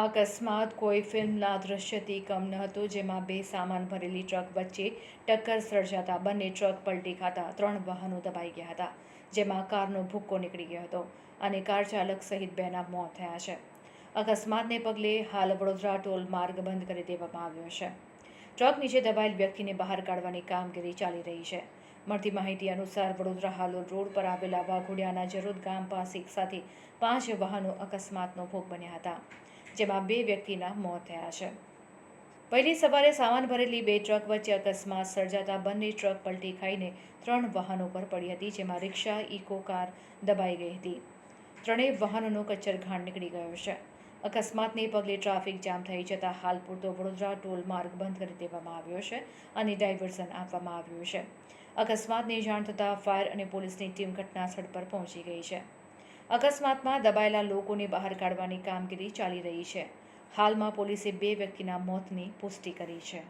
આ અકસ્માત કોઈ ફિલ્મના દૃશ્યથી કમ ન હતો, જેમાં બે સામાન ભરેલી ટ્રક વચ્ચે ટક્કર સર્જાતા બંને ટ્રક પલટી ખાતા 3 વાહનો દબાઈ ગયા હતા, જેમાં કારનો ભૂક્કો નીકળી ગયો હતો અને કાર ચાલક સહિત 2ના મોત થયા છે. અકસ્માતને પગલે હાલ વડોદરા ટોલ માર્ગ બંધ કરી દેવામાં આવ્યો છે. ટ્રક નીચે દબાયેલ વ્યક્તિને બહાર કાઢવાની કામગીરી ચાલી રહી છે. મળતી માહિતી અનુસાર વડોદરા હાલોલ રોડ પર આવેલા વાઘોડિયાના જરોદ ગામ પાસે એક સાથે 5 વાહનો અકસ્માતનો ભોગ બન્યા હતા, જેમાં 2 વ્યક્તિના મોત થયા છે. વહેલી સવારે સામાન ભરેલી 2 ટ્રક વચ્ચે અકસ્માત સર્જાતા બંને ટ્રક પલટી ખાઈને 3 વાહનો પર પડી હતી, જેમાં રિક્ષા, ઇકો કાર દબાઈ ગઈ હતી. 3 વાહનોનો કચ્ચરઘાણ નીકળી ગયો છે. અકસ્માતને પગલે ટ્રાફિક જામ થઈ જતા હાલ પૂરતો વડોદરા ટોલ માર્ગ બંધ કરી દેવામાં આવ્યો છે અને ડાયવર્ઝન આપવામાં આવ્યું છે. અકસ્માતની જાણ થતાં ફાયર અને પોલીસની ટીમ ઘટના સ્થળ પર પહોંચી ગઈ છે. અકસ્માતમાં દબાયેલા લોકોને બહાર કાઢવાની કામગીરી ચાલી રહી છે. હાલમાં પોલીસે 2 વ્યક્તિના મોતની પુષ્ટિ કરી છે.